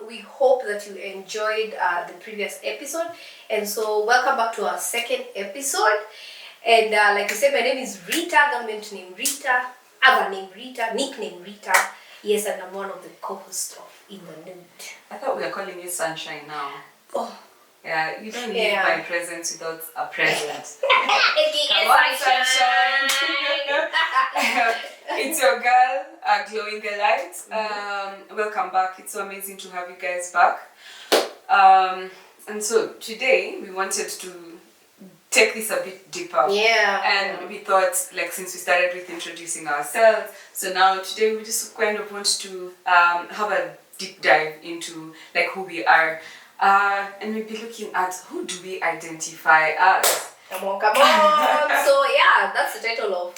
We hope that you enjoyed the previous episode, and so welcome back to our second episode. And like I said, my name is Rita, government name Rita, other name Rita, nickname Rita. Yes, and I'm one of the co-hosts of In the Nude. I thought we were calling you Sunshine now. Oh. Yeah, you don't need my presence without a present. Sunshine. It's your girl, Glowing the Light. Welcome back. It's so amazing to have you guys back. And so today we wanted to take this a bit deeper. Yeah. And we thought, like, since we started with introducing ourselves, so now today we just kind of want to have a deep dive into like who we are. And we'll be looking at who do we identify as. Come on. So yeah, that's the title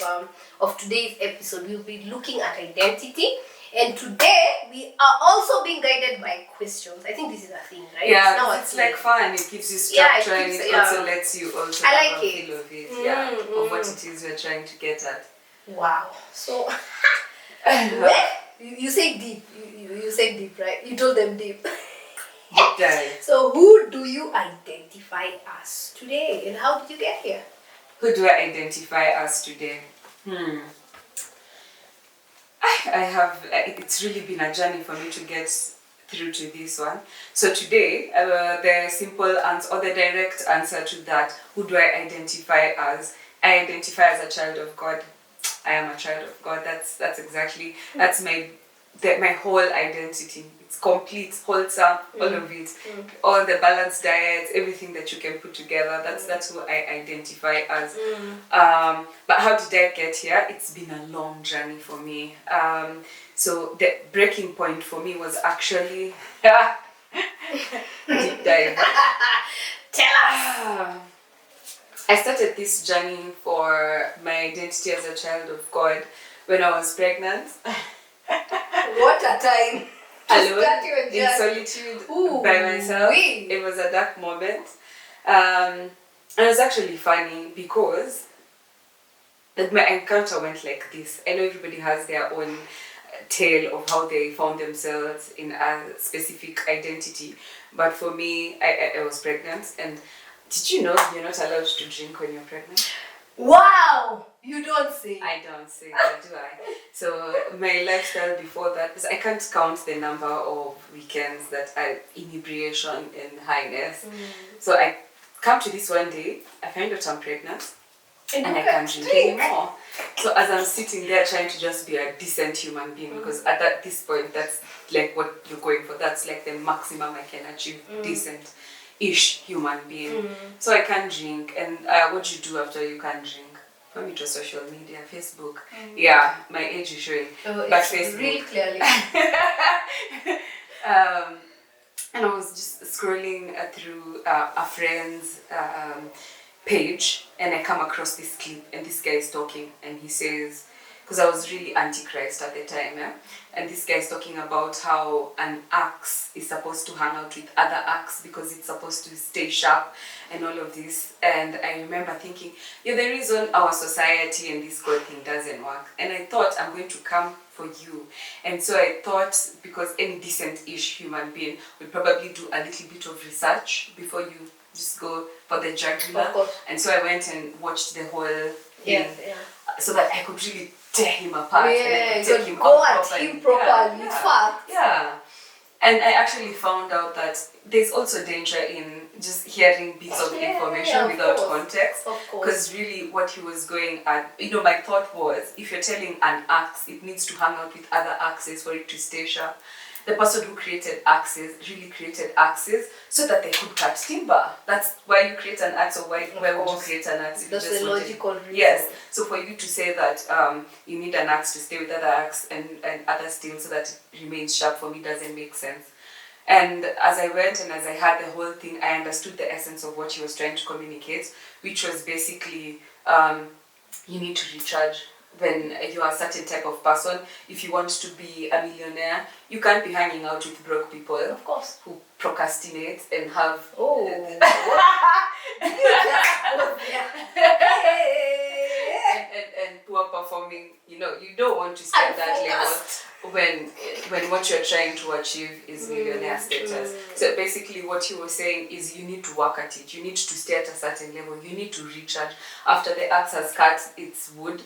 of today's episode. We'll be looking at identity. And today we are also being guided by questions. I think this is a thing, right? Yeah, it's like fun. It gives you structure and it also lets you also have a feel of it. Of what it is you're trying to get at. Wow. So you say deep. You say deep, right? You told them deep. Deep dive. So who do you identify as today, and how did you get here? Who do I identify as today? It's really been a journey for me to get through to this one. So today, the simple answer or the direct answer to that, who do I identify as? I identify as a child of God. I am a child of God. That's my whole identity. It's complete, wholesome, all of it. All the balanced diets, everything that you can put together. That's who I identify as. But how did I get here? It's been a long journey for me. So the breaking point for me was actually deep dive. Tell us. I started this journey for my identity as a child of God when I was pregnant. What a time. Alone, in solitude, by myself. It was a dark moment. And it was actually funny because my encounter went like this. I know everybody has their own tale of how they found themselves in a specific identity. But for me, I was pregnant. And did you know you're not allowed to drink when you're pregnant? Wow! You don't say. I don't say that, do I? So my lifestyle before that, because I can't count the number of weekends that I inebriation and highness. So I come to this one day, I find out I'm pregnant, and I can't drink anymore. So as I'm sitting there trying to just be a decent human being, because at this point, that's like what you're going for. That's like the maximum I can achieve, decent-ish human being. So I can't drink, and what do you do after you can't drink? For me, to social media, Facebook. Yeah, my age is showing. But Facebook. Really clearly. And I was just scrolling through a friend's page, and I come across this clip, and this guy is talking, and he says, because I was really antichrist at the time, and this guy is talking about how an axe is supposed to hang out with other axe because it's supposed to stay sharp and all of this. And I remember thinking, the reason our society and this God thing doesn't work. And I thought, I'm going to come for you. And so I thought, because any decent-ish human being would probably do a little bit of research before you just go for the jugular. And so I went and watched the whole thing so that I could really tear him apart and I could take him go out at him properly. Yeah. And I actually found out that there's also danger in just hearing bits of information without context. Because really what he was going at, my thought was, if you're telling an axe, it needs to hang out with other axes for it to stay sharp. The person who created axes really created axes so that they could cut timber. That's why you create an axe, or why would you create an axe? That's the logical reason. Yes. So for you to say that you need an axe to stay with other axe and other steel so that it remains sharp, for me doesn't make sense. And as I went and as I had the whole thing, I understood the essence of what he was trying to communicate, which was basically you need to recharge. When you are a certain type of person, if you want to be a millionaire, you can't be hanging out with broke people, of course, who procrastinate and have. and poor performing, you don't want to stay at that level when what you're trying to achieve is millionaire status. So basically what he was saying is you need to work at it. You need to stay at a certain level. You need to recharge. After the axe has cut its wood,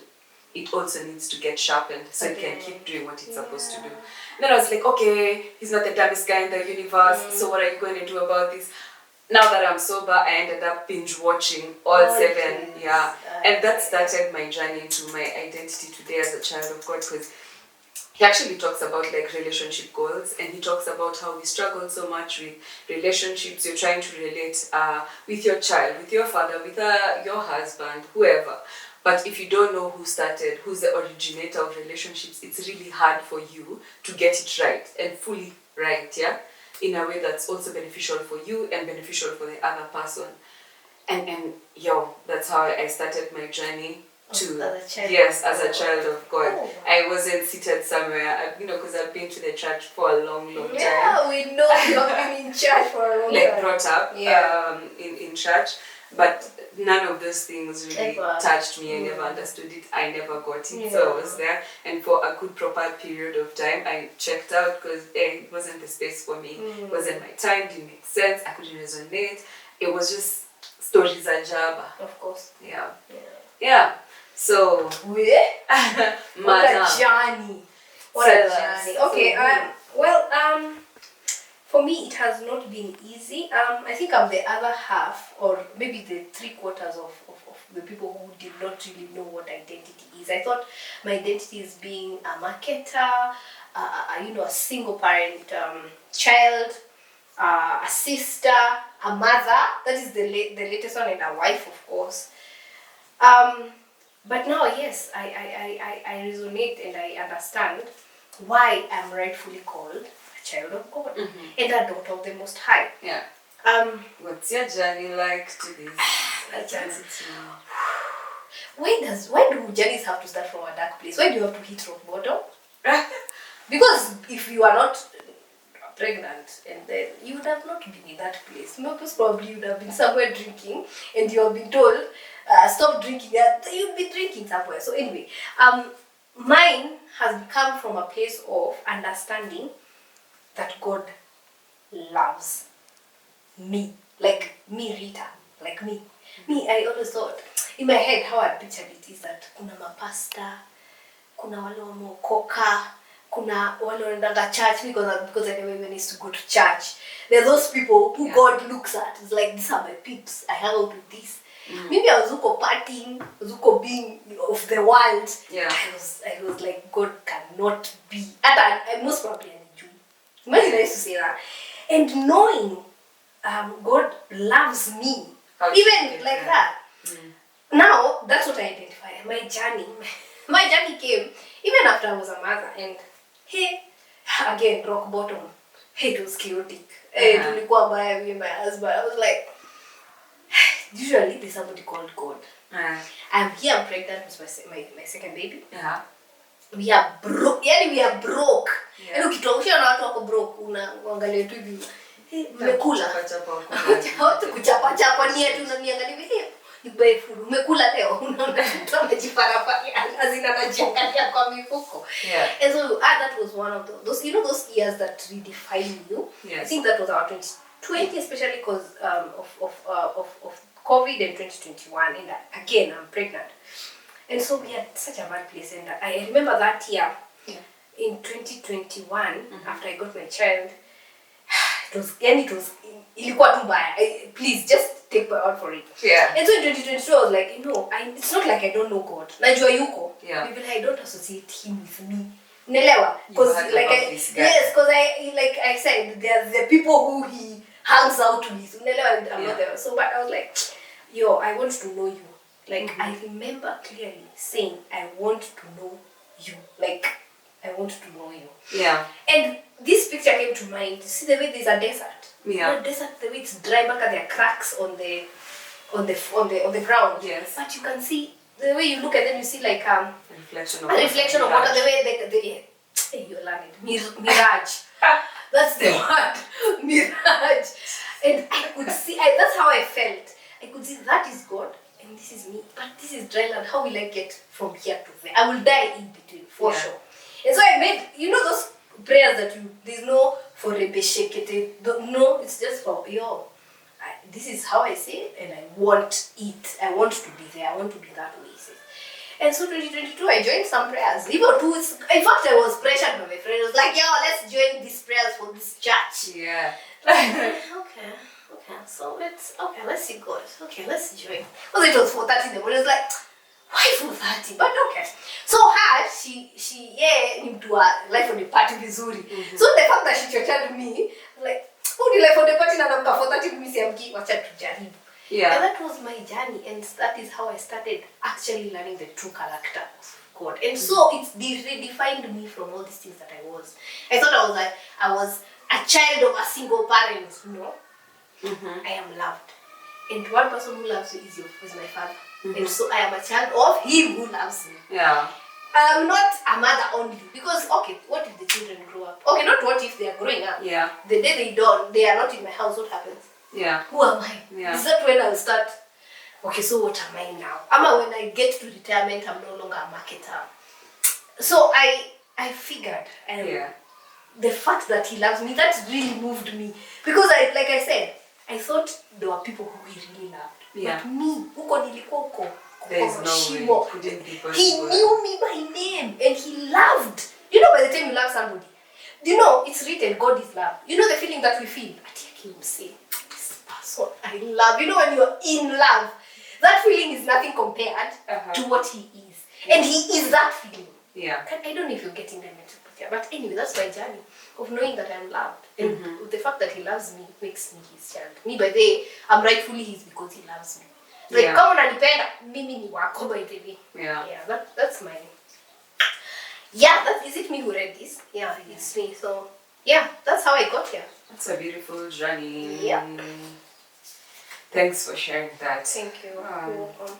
it also needs to get sharpened so it can keep doing what it's supposed to do. And then I was like, okay, he's not the dumbest guy in the universe, so what are you going to do about this? Now that I'm sober, I ended up binge watching all 7, and that started my journey into my identity today as a child of God, because he actually talks about like relationship goals, and he talks about how we struggle so much with relationships. You're trying to relate with your child, with your father, with your husband, whoever. But if you don't know who's the originator of relationships, it's really hard for you to get it right and fully right, in a way that's also beneficial for you and beneficial for the other person. And that's how I started my journey to as a child of God. Oh, wow. I wasn't seated somewhere, because I've been to the church for a long time. Yeah, we know you've been in church for a long time. Brought up in church, but none of those things really touched me. I never understood it. I never got it. So I was there, and for a good proper period of time, I checked out because it wasn't the space for me. It wasn't my time. Didn't make sense. I couldn't resonate. It was just stories ajaba. Of course. Yeah. So what a journey. What a journey. Okay. For me, it has not been easy. I think I'm the other half, or maybe the 3/4 of the people who did not really know what identity is. I thought my identity is being a marketer, a single parent child, a sister, a mother. That is the latest one, and a wife, of course. But now, yes, I resonate and I understand why I'm rightfully called a child of God and a daughter of the Most High. Yeah. What's your journey like to this? Why do journeys have to start from a dark place? Why do you have to hit rock bottom? Because if you are not pregnant, and then you would have not been in that place. Most probably you would have been somewhere drinking, and you have been told, stop drinking. You'd be drinking somewhere. So anyway, mine has come from a place of understanding that God loves me, like me, Rita, like me. Me, I always thought, in my head, how I pictured it is that kuna mapasta, kuna wale wameokoka, kuna wale wanaenda church, because I never even used to go to church. There are those people who God looks at. It's like, these are my peeps. I hang out with this. Maybe I was Zuko partying, Zuko being of the world. Yeah. I was like, God cannot be. And most probably a Jew. Imagine I used to say that. And knowing God loves me, even like that. Now, that's what I identify. My journey came even after I was a mother. And hey, again, rock bottom. Hey, it was chaotic. Hey, tulikuwa mbaya with my husband. I was like, usually there's somebody called God. I'm pregnant with my second baby. We are broke. We are broke. And ukitoshia na watu wako broke, unaangalia tu hivi. Umekula. Watu kuchapa ni eti unaniangalia hivi. Nipe food. Umekula leo. Unaona mtu amejifarafara azina anajiangalia kwa mifuko. And so that was one of those those years that redefine you. I think that was our 2020, especially because of COVID in 2021, and again I'm pregnant, and so we had such a bad place. And I remember that year, in 2021, after I got my child, it was ilikuwa tu mbaya. Please just take my word for it. And so in 2022 I was like, it's not like I don't know God. Najua yuko. Maybe I don't associate him with me. Nelewa, because because I said, there's the people who he hangs out with. Nelewa, I'm not there. So but I was like, I want to know you. Like I remember clearly saying, I want to know you. Like I want to know you. And this picture came to mind. See the way there's a desert. Not desert, the way it's dry, back there are cracks on the ground. But you can see the way you look at them, you see like a reflection of water. The way you learn it. Mirage. That's the word. Mirage. And I could see. That's how I felt. I could see that is God, and this is me, but this is dry land. How will I get from here to there? I will die in between, for sure. And so I made, those prayers that there's no for rebeshekete. No, it's just for, this is how I say it, and I want it. I want to be there. I want to be that way. And so 2022, I joined some prayers. Even two, in fact, I was pressured by my friend. I was like, let's join these prayers for this church. Yeah. Okay. So let's see God. Okay, let's join. Well, it was 4:30 in the morning. I was like, why 4:30? But okay. So her, she into a life on the party vizuri. So the fact that she chochored me, like, the life on the party na namka 4:30 mimi siamki, wacha tujaribu. Yeah. And that was my journey, and that is how I started actually learning the true character of God. And so it redefined me from all these things that I was. I thought I was a child of a single parent, I am loved. And one person who loves you is my father. And so I am a child of him who loves me. Yeah. I am not a mother only. Because, what if the children grow up? Okay, not what if they are growing up. Yeah. The day they are not in my house, what happens? Yeah. Who am I? Yeah. Is that when I'll start, so what am I now? When I get to retirement, I'm no longer a marketer. So I figured, the fact that he loves me, that really moved me. Because like I said, I thought there were people who he really loved. Yeah. But me, there is no way. Couldn't be possible. He knew me by name and he loved. By the time you love somebody, it's written, God is love. The feeling that we feel. This person I love. When you're in love, that feeling is nothing compared to what he is. And he is that feeling. Yeah. I don't know if you're getting the message. But anyway, that's my journey of knowing that I'm loved. And the fact that he loves me makes me his child. Me, by the way, I'm rightfully his because he loves me. Like, come on, anipenda, mimi ni wako, by the way. Yeah. Yeah, that's my... Yeah, is it me who read this? Yeah, it's me. So, yeah, that's how I got here. That's a beautiful journey. Yeah. Thanks for sharing that. Thank you. You're welcome.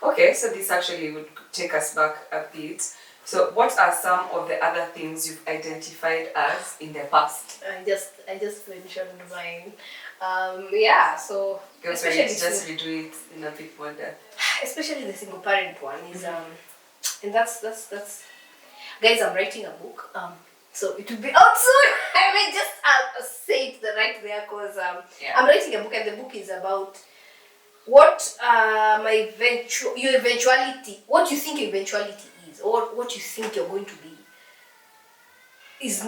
Okay, so this actually would take us back a bit. So what are some of the other things you've identified as in the past? I just mentioned mine. So especially just redo it in a bit more depth. Especially the single parent one is and that's guys, I'm writing a book. So it will be out soon. I may just say it right there because I'm writing a book, and the book is about what your eventuality, what you think eventuality is, or what you think you're going to be, is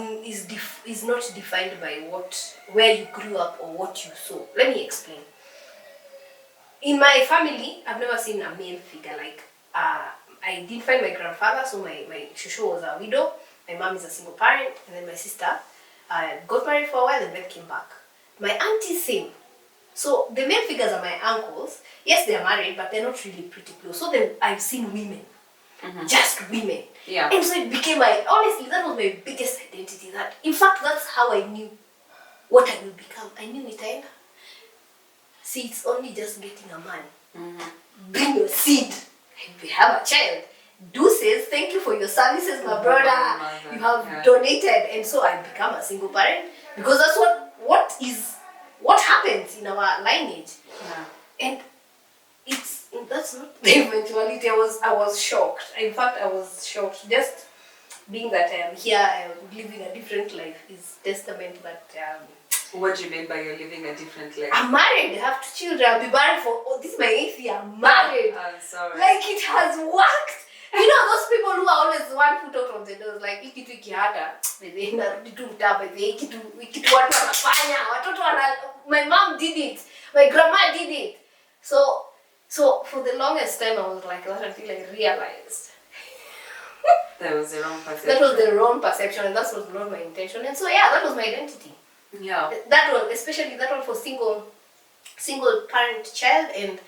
not defined by where you grew up or what you saw. Let me explain. In my family, I've never seen a male figure. Like I didn't find my grandfather, so my shushu was a widow. My mom is a single parent, and then my sister got married for a while and then came back. My auntie, same. So the male figures are my uncles. Yes, they are married, but they're not really pretty close. So then I've seen women, just women. Yeah. And so it became honestly, that was my biggest identity. In fact, that's how I knew what I will become. I knew it. See, it's only just getting a man. Bring your seed. We have a child. Deuces, thank you for your services, my brother. You have donated, and so I become a single parent because that's what happens in our lineage. And that's not the eventuality. I was shocked. In fact, I was shocked. Just being that I am here, I am living a different life is testament that. What do you mean by you're living a different life? I'm married. I have 2 children. I'll be married this is my 8th year. I'm married. I'm sorry. Like it has worked. Those people who are always 1 foot out of the doors, like ikitu ikihata, narudi tu mtaa, ikitu watu wanafanya, watoto my mom did it, my grandma did it. So for the longest time I was like that until I realized that was the wrong perception. That was the wrong perception, and that was not my intention. And so that was my identity. Yeah. That one, especially that one for single parent child, and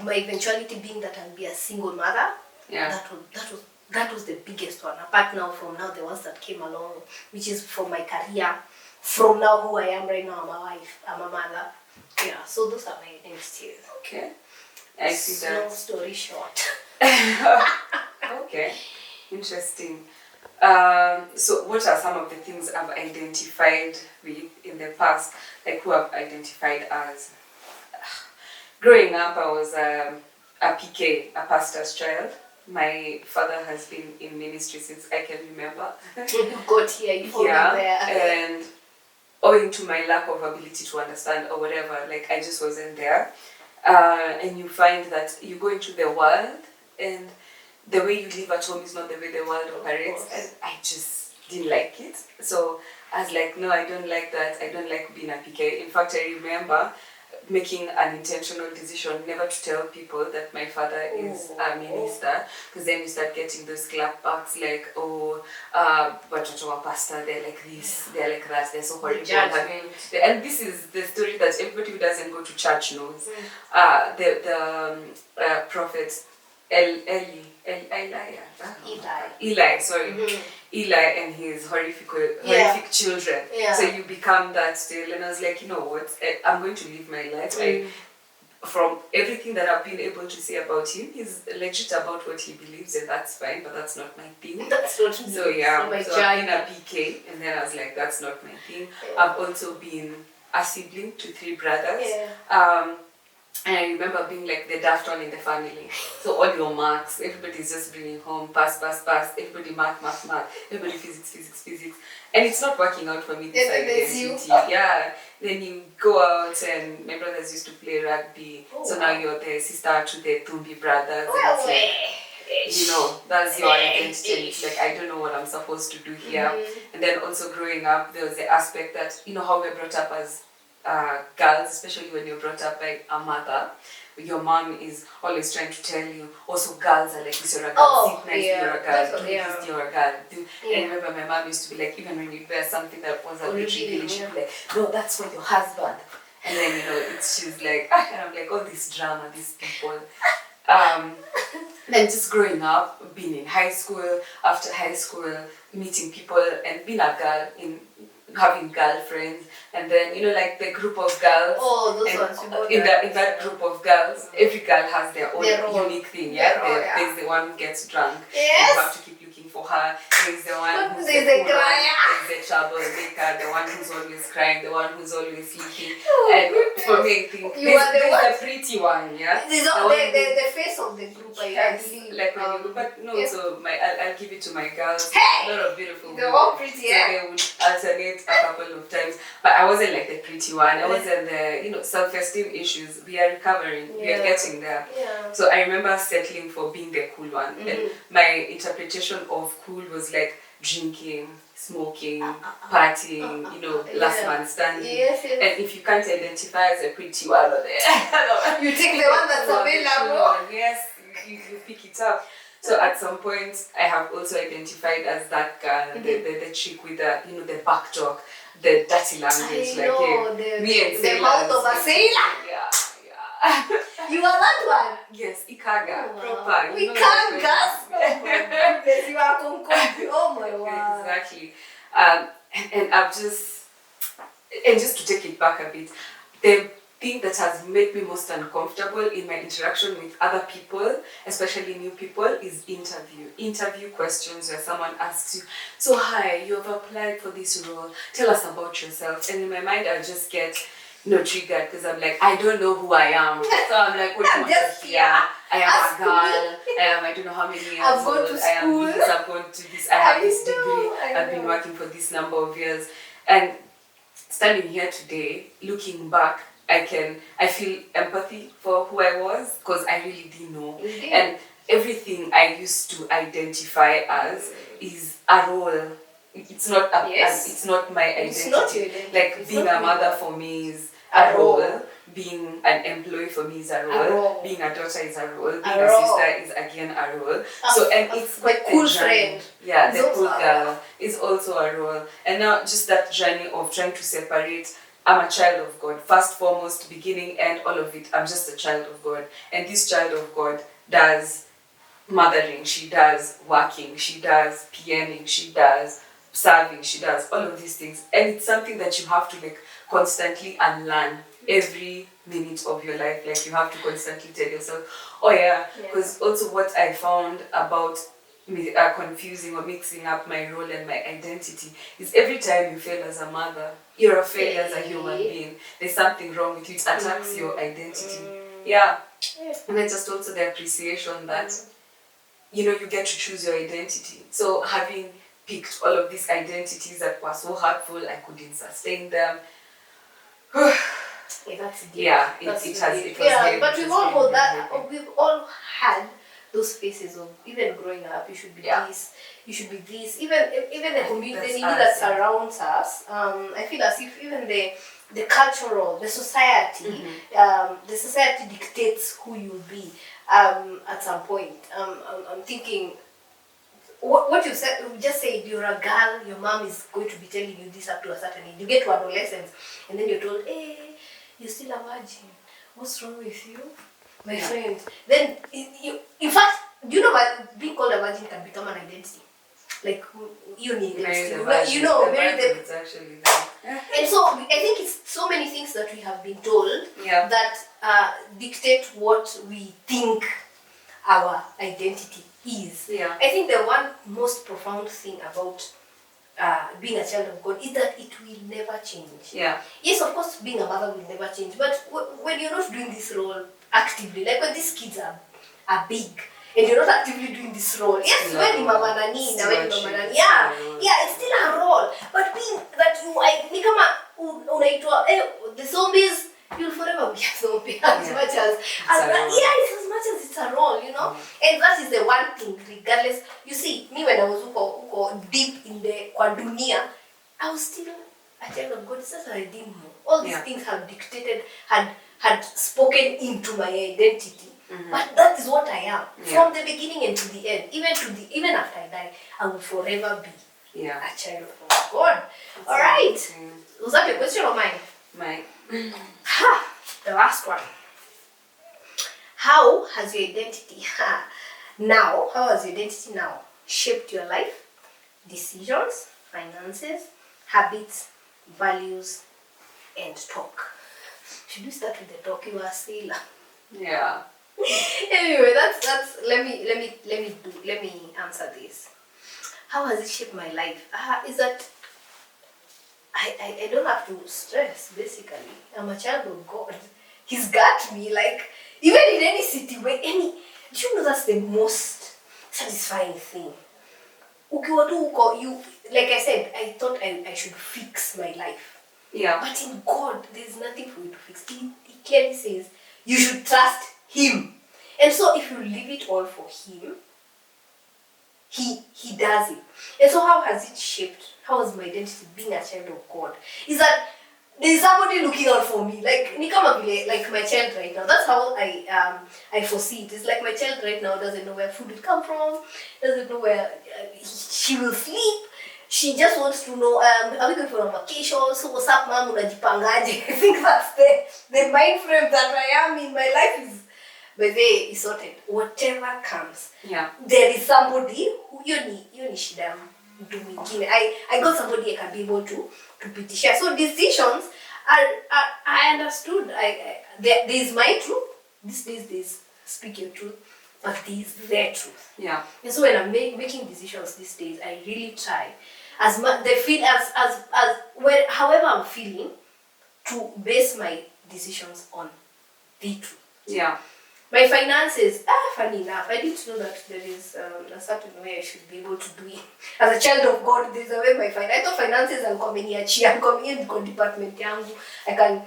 my eventuality being that I'll be a single mother. Yeah. That was the biggest one. Apart from now the ones that came along, which is from my career, from now who I am right now, I'm a wife, I'm a mother. Yeah, so those are my identities. Okay. I see that. Long story short. Okay. Interesting. So what are some of the things I've identified with in the past? Like who I've identified as growing up, I was a PK, a pastor's child. My father has been in ministry since I can remember. You got here, you found Yeah, there. and owing to my lack of ability to understand or whatever, like I just wasn't there. And you find that you go into the world and the way you live at home is not the way the world operates, and I just didn't like it. So I was like, no, I don't like that. I don't like being a PK. In fact, I remember making an intentional decision never to tell people that my father is a minister, because then you start getting those clapbacks like, oh, watoto wa pastor, they're like this, they're like that, they're so horrible. And this is the story that everybody who doesn't go to church knows. The prophet Eli, sorry. Eli and his horrific children. Yeah. So you become that still. And I was like, you know what? I'm going to live my life. From everything that I've been able to say about him, he's legit about what he believes, and that's fine, but that's not my thing. That's not me. So yeah, Not so I've been a PK, and then I was like, that's not my thing. Yeah. I've also been a sibling to 3 brothers. Yeah. And I remember being like the daft one in the family. So all your marks, everybody's just bringing home, pass. Everybody mark. Everybody physics. And it's not working out for me this identity. Yeah. Then you go out, and my brothers used to play rugby. So now you're the sister to the Tumbi brothers. And it's like, you know, that's your identity. And it's like, I don't know what I'm supposed to do here. And then also growing up, there was the aspect that, you know, how we're brought up as girls, especially when you're brought up by a mother, your mom is always trying to tell you, also girls are like this, you're a girl, sit nice, you're a girl, do this, you're a girl. And I remember my mom used to be like, even when you wear something that was a bit revealing, she'd be like, no, that's for your husband. And then, you know, she's like, and I'm like, all this drama, these people. Then just growing up, being in high school, after high school, meeting people and being a girl, having girlfriends, and then, you know, like the group of girls. Oh, those ones. In that group of girls, every girl has their own unique thing. There's the one who gets drunk. Yes. You have to keep looking for her. There's the one who's There's the the crier. There's the troublemaker, the one who's always crying, the one who's always sleeping. And for me, I think there's the pretty one, yeah? The face of the group, I believe. Like when you, but no, yes. So I'll give it to my girls. Hey! A lot of beautiful women. They're all pretty, yeah? So they would alternate a couple of times. But I wasn't like the pretty one. I wasn't the, you know, self-esteem issues. We are recovering. We are getting there. Yeah. So I remember settling for being the cool one. And my interpretation of cool was like drinking, smoking, partying, you know, last man standing. Yes. And if you can't identify as a pretty one, you take the one that's available. Yes, you pick it up. So at some point, I have also identified as that girl, the chick with the, you know, the back talk, the dirty language, me and the mouth of a sailor. Yeah. You are that one. Yes, Ikaga, proper. We can't gas. Oh my goodness, you are concoct. Oh my wow. Exactly. And I've just to take it back a bit, the thing that has made me most uncomfortable in my interaction with other people, especially new people, is interview questions where someone asks you, so hi, you have applied for this role, tell us about yourself. And in my mind I'll just get triggered, because I'm like, I don't know who I am. So I'm like, what do you want to hear? I am a girl, I don't know how many years I've gone old, to I am school. this, I've gone to this, I have this degree, I've been working for this number of years. And standing here today, looking back, I feel empathy for who I was, because I really didn't know. And everything I used to identify as is a role. It's not it's not my identity. It's not your identity. Like it's being a mother for me is a role. Being an employee for me is a role. Being a daughter is a role. Being a sister is again a role. So and it's quite cool friend. Yeah, the cool girl is also a role. And now just that journey of trying to separate. I'm a child of God. First, foremost, beginning, end, all of it. I'm just a child of God. And this child of God does mothering, she does working, she does PMing, she does serving, she does all of these things. And it's something that you have to like constantly unlearn every minute of your life. Like you have to constantly tell yourself, oh yeah, because also what I found about confusing or mixing up my role and my identity is every time you fail as a mother, you're a failure as a human being. There's something wrong with you. It attacks your identity. Yeah. Yeah. And then just also the appreciation that, you know, you get to choose your identity. So having picked all of these identities that were so hurtful, I couldn't sustain them. Yeah, that's deep. Yeah, That's it deep. was Yeah, heavy, but it we've was all really, got that. really heavy. We've all had those phases of even growing up. You should be Yeah. this. You should be this. Even the community, the That's media that us, yeah. surrounds us. I feel as if even the cultural, the society, the society dictates who you'll be. At some point, I'm thinking. What you said, you just said you're a girl, your mom is going to be telling you this up to a certain age. You get to adolescence, and then you're told, hey, you're still a virgin. What's wrong with you? My friend. Then, in fact, do you know that being called a virgin can become an identity? Like, you need identity. You know, marry them. It's actually that. And so, I think it's so many things that we have been told that dictate what we think our identity is. Yeah. I think the one most profound thing about being a child of God is that it will never change. Yeah. Yes, of course, being a mother will never change, but when you're not doing this role actively, like when these kids are big and you're not actively doing this role, yes, when you mama nani, it's still a role, but being that you ni kama unaitwa the zombies, you'll forever be a zombie as much as it's as much as it's a role, you know. And that is the one thing, regardless. You see, me when I was uko deep in the kwa dunia, I was still a child of God. It's just that I didn't know. All these things have dictated, had spoken into my identity. But that is what I am from the beginning and to the end. Even after I die, I will forever be a child of God. All right. Was that your question or mine? Mine. The last one. How has your identity now shaped your life, decisions, finances, habits, values, and talk? Should we start with the talk? You are a sailor. Yeah. Anyway, that's let me answer this. How has it shaped my life? Is that I don't have to stress, basically. I'm a child of God. He's got me, like, even in any situation, do you know that's the most satisfying thing? You, like I said, I thought I should fix my life. Yeah. But in God, there's nothing for you to fix. He clearly says you should trust Him. And so if you leave it all for Him, He does it. And so how has it shaped? How has my identity being a child of God? Is that there's somebody looking out for me. Like like my child right now. That's how I foresee it. It's like my child right now doesn't know where food will come from, doesn't know where she will sleep. She just wants to know, are we going for a vacation? So what's up, mom? Unajipangaje? I think that's the mind frame that I am in. My life is, by the way, is sorted. Whatever comes, there is somebody who you need shida mtu mwingine. I got somebody I can be able to pitisha. So decisions I understood. There is my truth. These days, speak your truth, but there is their truth. Yeah. And so when I'm making decisions these days, I really try as much however I'm feeling, to base my decisions on the truth. Yeah. My finances, funny enough, I didn't know that there is a certain way I should be able to do it. As a child of God, there's a way my finances, I thought finances are coming in department yangu. I can,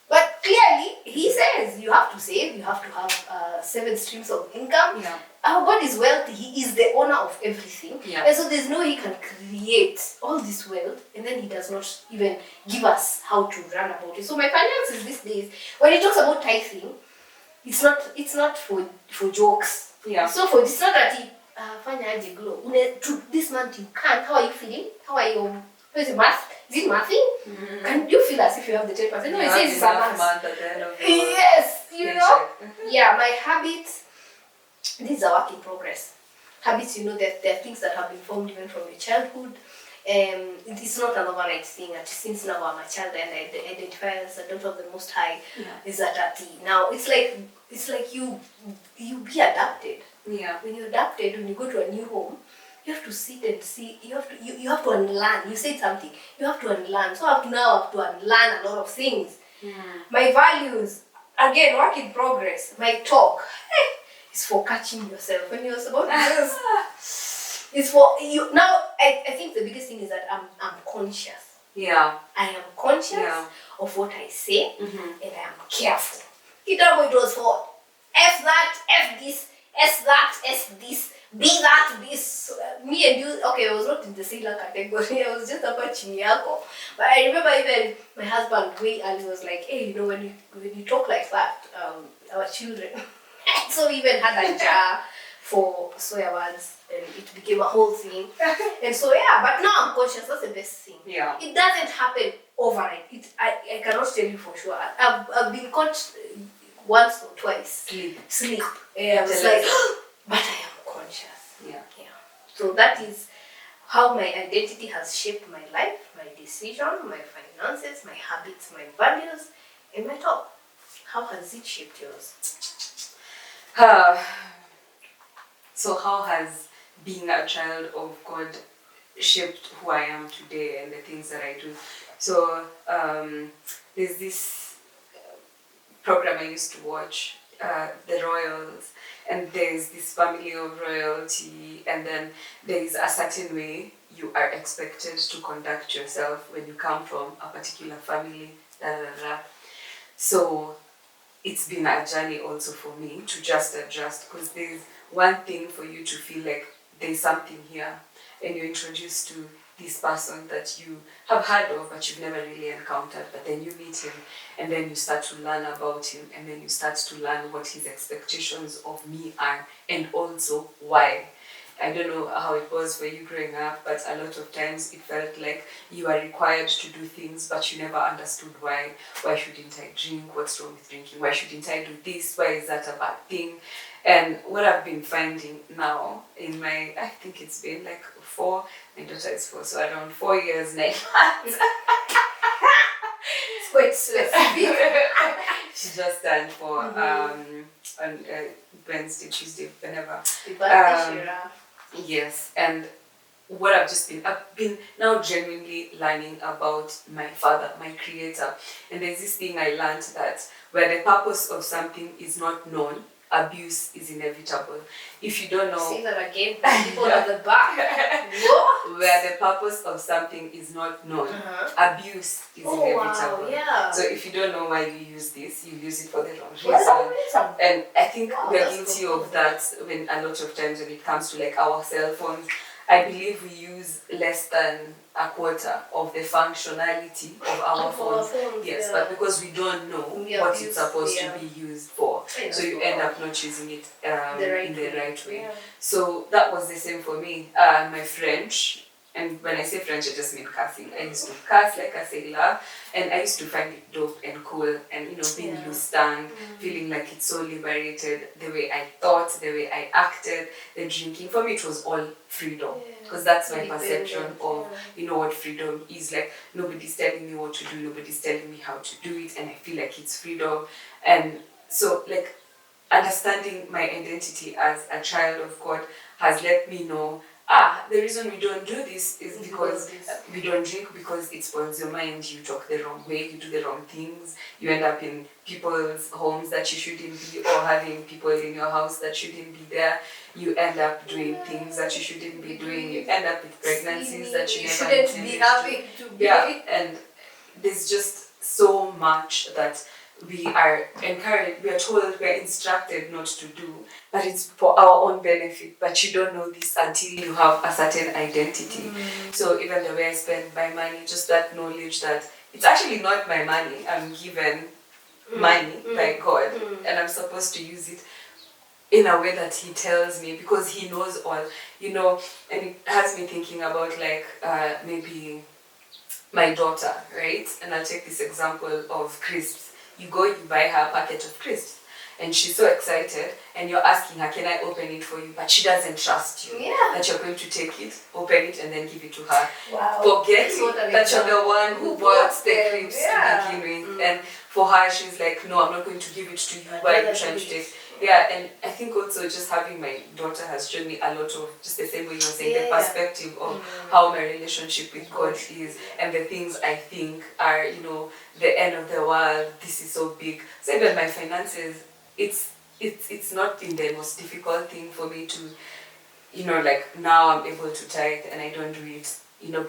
but clearly, He says you have to save, you have to have 7 streams of income. Yeah. Our God is wealthy, He is the owner of everything. Yeah. And so there's no way He can create all this wealth and then He does not even give us how to run about it. So my finances these days, when He talks about tithing, it's not for jokes. Yeah. So for this, not that He fanya aje glow. This month you can't. How are you feeling? How are you? How is it math? Is it mathing? Mm-hmm. Can you feel as if you have the 10%? No, it says it's a math. At the end of Yes, you know. Mm-hmm. Yeah, my habits. This is a work in progress. Habits, you know, that there are things that have been formed even from your childhood. It's not an overnight thing. Since now I'm a child and I identify as a daughter of the Most High, is that now it's like you be adapted. Yeah. When you're adapted, when you go to a new home, you have to sit and see. You have to unlearn. You said something. You have to unlearn. So I have to unlearn a lot of things. My values. again, work in progress. My talk is for catching yourself when you're about to just. It's for you now. I think the biggest thing is that I'm conscious. Yeah. I am conscious of what I say, and I am careful. You know what it was for? F that, F this, S that, S this, B that, this. Me and you, okay, I was not in the sailor category. I was just about chimiako. But I remember even my husband way early was like, hey, you know, when you talk like that, our children. So we even had a jar for swear words, and it became a whole thing. And so but now I'm conscious. That's the best thing. Yeah. It doesn't happen overnight. I cannot tell you for sure. I've been caught once or twice. Sleep. I was like, but I am conscious. Yeah. So that is how my identity has shaped my life, my decision, my finances, my habits, my values, and my talk. How has it shaped yours? So how has being a child of God shaped who I am today and the things that I do? So there's this program I used to watch, The Royals, and there's this family of royalty, and then there's a certain way you are expected to conduct yourself when you come from a particular family. So it's been a journey also for me to just adjust, because there's one thing for you to feel like there's something here, and you're introduced to this person that you have heard of but you've never really encountered, but then you meet him and then you start to learn about him, and then you start to learn what his expectations of me are, and also why. I don't know how it was for you growing up, but a lot of times it felt like you are required to do things, but you never understood why. Why shouldn't I drink? What's wrong with drinking? Why shouldn't I do this? Why is that a bad thing? And what I've been finding now in my, I think it's been like 4, my daughter is 4, so around 4 years, 9 months. Quite specific. She just turned 4 on Wednesday, Tuesday, whenever. Yes, and what I've been now genuinely learning about my father, my creator. And there's this thing I learned, that where the purpose of something is not known, abuse is inevitable. If you don't know... Say that again, people at the back. What? Where the purpose of something is not known, abuse is inevitable. Wow, yeah. So if you don't know why you use this, you use it for the wrong reason. And I think we're guilty of that when a lot of times when it comes to like our cell phones. I believe we use less than a quarter of the functionality of our phones. Yes, but because we don't know what it's supposed to be used for, so you end up not using it in the right way. So that was the same for me. My French, and when I say French, I just mean cussing. I used to cuss like a sailor, and I used to find it dope and cool, and being loose tongued, feeling like it's so liberated, the way I thought, the way I acted, the drinking. For me, it was all freedom, because that's my perception of what freedom is. Like, nobody's telling me what to do, nobody's telling me how to do it, and I feel like it's freedom. And so, like, understanding my identity as a child of God has let me know, the reason we don't do this is because we don't drink, because it spoils your mind. You talk the wrong way, you do the wrong things, you end up in people's homes that you shouldn't be, or having people in your house that shouldn't be there. You end up doing things that you shouldn't be doing. You end up with pregnancies that you never shouldn't be having to be. And there's just so much that we are encouraged, we are told, we are instructed not to do, but it's for our own benefit. But you don't know this until you have a certain identity. So even the way I spend my money, just that knowledge that it's actually not my money, I'm given money by God, and I'm supposed to use it in a way that He tells me, because He knows all, and it has me thinking about like maybe my daughter, right? And I'll take this example of crisps. You go, you buy her a packet of crisps, and she's so excited, and you're asking her, can I open it for you? But she doesn't trust you that you're going to take it, open it, and then give it to her. Forgetting that you're the one who bought the crisps to begin with. And for her, she's like, no, I'm not going to give it to you. Why are you trying to take? Yeah, and I think also just having my daughter has shown me a lot of, just the same way you were saying, the perspective of how my relationship with God is, and the things I think are, the end of the world, this is so big. So even my finances, it's not been the most difficult thing for me to, like now I'm able to tithe and I don't do it,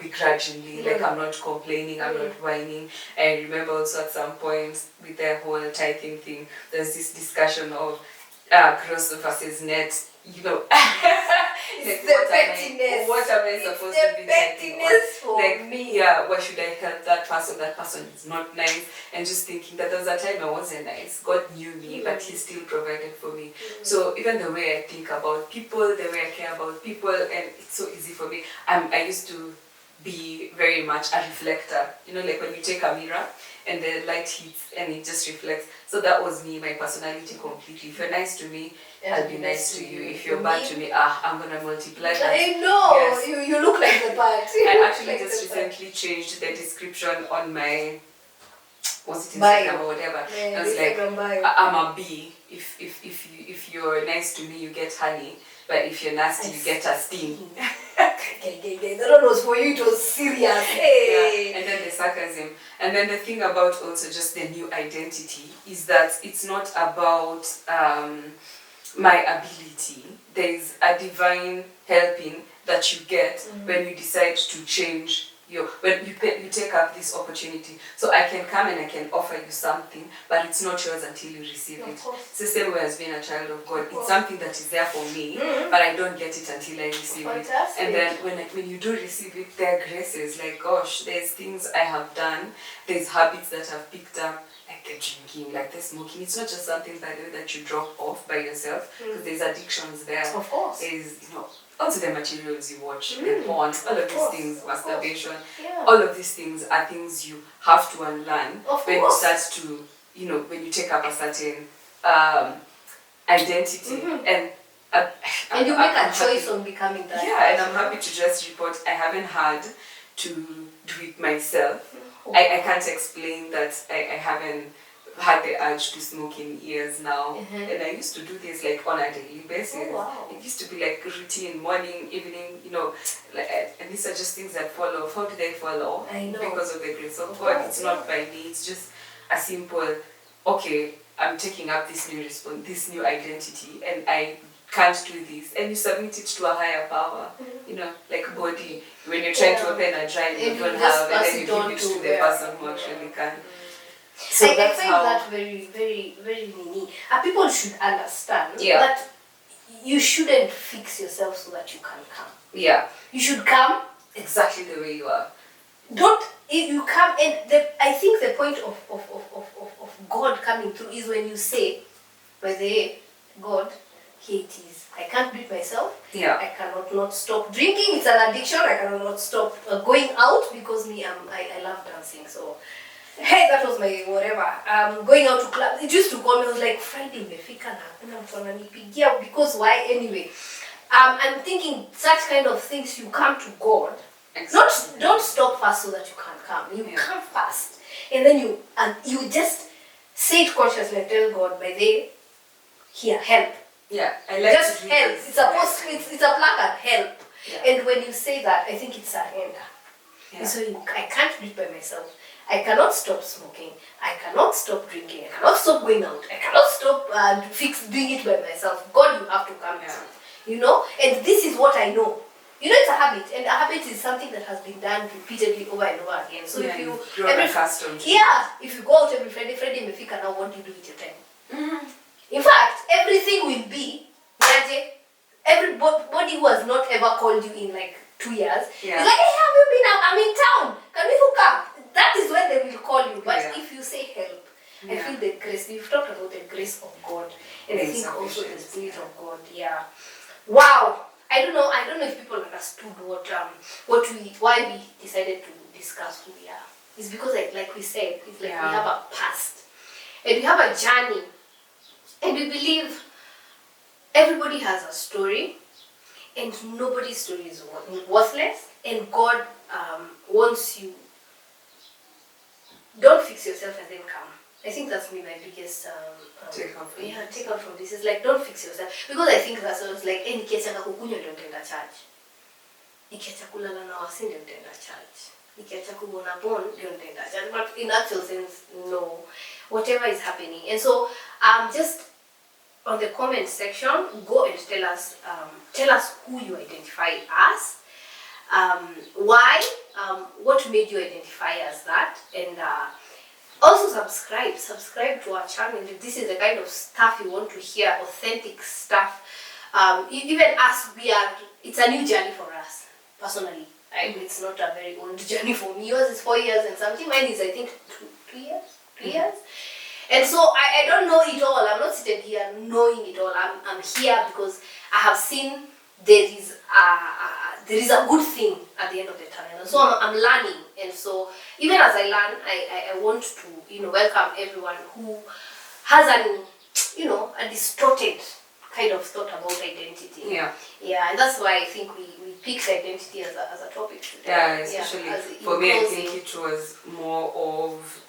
begrudgingly. Like I'm not complaining, I'm not whining. I remember also at some point with the whole tithing thing, there's this discussion of gross versus net, It's the pettiness. What am I supposed to be tithing on? For me. Yeah, why should I help that person? That person is not nice. And just thinking that there was a time I wasn't nice. God knew me, but He still provided for me. So even the way I think about people, the way I care about people, and it's so easy for me. I used to be very much a reflector. Like when you take a mirror and the light hits and it just reflects. So that was me, my personality completely. If you're nice to me, I'll be nice to you. If you're bad to me, I'm gonna multiply that. I know, yes. you look like the part. I actually just recently changed the description on my, was it Instagram or whatever? Yeah, I was like, I'm a bee. If you're nice to me, you get honey. But if you're nasty, you get a sting. That one was for you, it was serious. Hey. Yeah. And then the sarcasm. And then the thing about also just the new identity is that it's not about my ability. There is a divine helping that you get when you decide to change when you take up this opportunity. So I can come and I can offer you something, but it's not yours until you receive it. It's the same way as being a child of God. It's something that is there for me, but I don't get it until I receive it. And then when you do receive it, there are graces. Like, gosh, there's things I have done, there's habits that I've picked up, like the drinking, like the smoking. It's not just something, by the way, that you drop off by yourself, because there's addictions there. Of course. There's, also the materials you watch, and porn, all of these things, masturbation, all of these things are things you have to unlearn when you start to, when you take up a certain identity. And you make a choice on becoming that. Yeah, and I'm happy to just report I haven't had to do it myself. I can't explain that I haven't had the urge to smoke in years now, and I used to do this like on a daily basis. It used to be like routine, morning, evening, and these are just things that fall off. How did they fall off? I know. Because of the grace of God. It's not by me. It's just a simple, okay, I'm taking up this new identity, and I can't do this, and you submit it to a higher power. Like body, when you're trying to open a drive you don't have, and then you give it to the person who actually can. So I find that very, very, very neat. People should understand that you shouldn't fix yourself so that you can come. Yeah. You should come exactly the way you are. You come, and I think the point of God coming through is when you say, by the way, God, here it is. I can't do it myself. Yeah. I cannot not stop drinking. It's an addiction. I cannot not stop going out because I love dancing. So. Hey, that was my whatever. Going out to clubs. It used to call me. I was like, Friday imefika na hakuna mtu ananipigia, because why anyway? I'm thinking such kind of things. You come to God. Exactly. Don't stop fast so that you can't come. You come fast, and then you just say it consciously and tell God, by the here, help. Yeah, I like just to help. this. It's a placard, help. Yeah. And when you say that, I think it's surrender. Yeah. And so I can't do it by myself. I cannot stop smoking. I cannot stop drinking. I cannot stop going out. I cannot stop doing it by myself. God, you have to come to. And this is what I know. It's a habit, and a habit is something that has been done repeatedly over and over again. So if you if you go out every Friday imefika, now what do you do with your time? In fact, everything will be everybody who has not ever called you in like 2 years is like, hey, have you been? I'm in town. Can we hook up? That is when they will call you. But if you say help, I feel the grace. You've talked about the grace of God, and I think also the Spirit of God. Yeah. Wow. I don't know if people understood why we decided to discuss who we are. It's because like we said, it's like we have a past, and we have a journey, and we believe everybody has a story, and nobody's story is worthless. And God wants you. Don't fix yourself and then come. I think that's me my biggest Take out from this. take out from this is like don't fix yourself, because I think that's always like nikiachanga kukunywa ndio nitaenda church, nikiacha kulala na wasi ndio nitaenda church, nikiacha kuona porn ndio nitaenda church. But in actual sense, no, whatever is happening. And so just on the comment section, go and tell us who you identify as, why, what made you identify as that, and also subscribe to our channel if this is the kind of stuff you want to hear, authentic stuff. Even us, it's a new journey for us personally. It's not a very old journey for me. Yours is 4 years and something. Mine is, I think, 2 years. 3 years. And so I don't know it all. I'm not sitting here knowing it all. I'm here because I have seen there is a good thing at the end of the tunnel. And so I'm learning. And so even as I learn, I want to welcome everyone who has a distorted kind of thought about identity. Yeah, and that's why I think we picked identity as a topic today. Yeah, especially for me, I think it was more of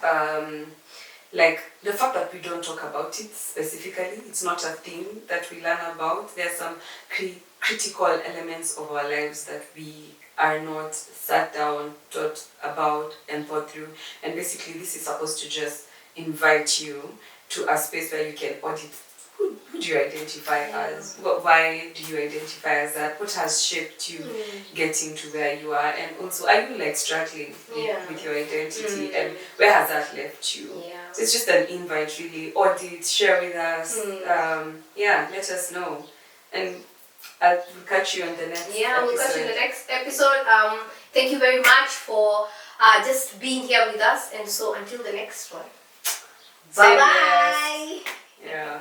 like the fact that we don't talk about it specifically. It's not a thing that we learn about. There are some critical elements of our lives that we are not sat down, taught about, and thought through. And basically, this is supposed to just invite you to a space where you can audit who do you identify as? Why do you identify as that? What has shaped you getting to where you are? And also, are you like struggling with your identity? And where has that left you? So it's just an invite, really. Audit, share with us. Let us know. And we'll catch you on the next episode. We'll catch you in the next episode. Thank you very much for just being here with us. And so until the next one. Bye-bye. Yeah.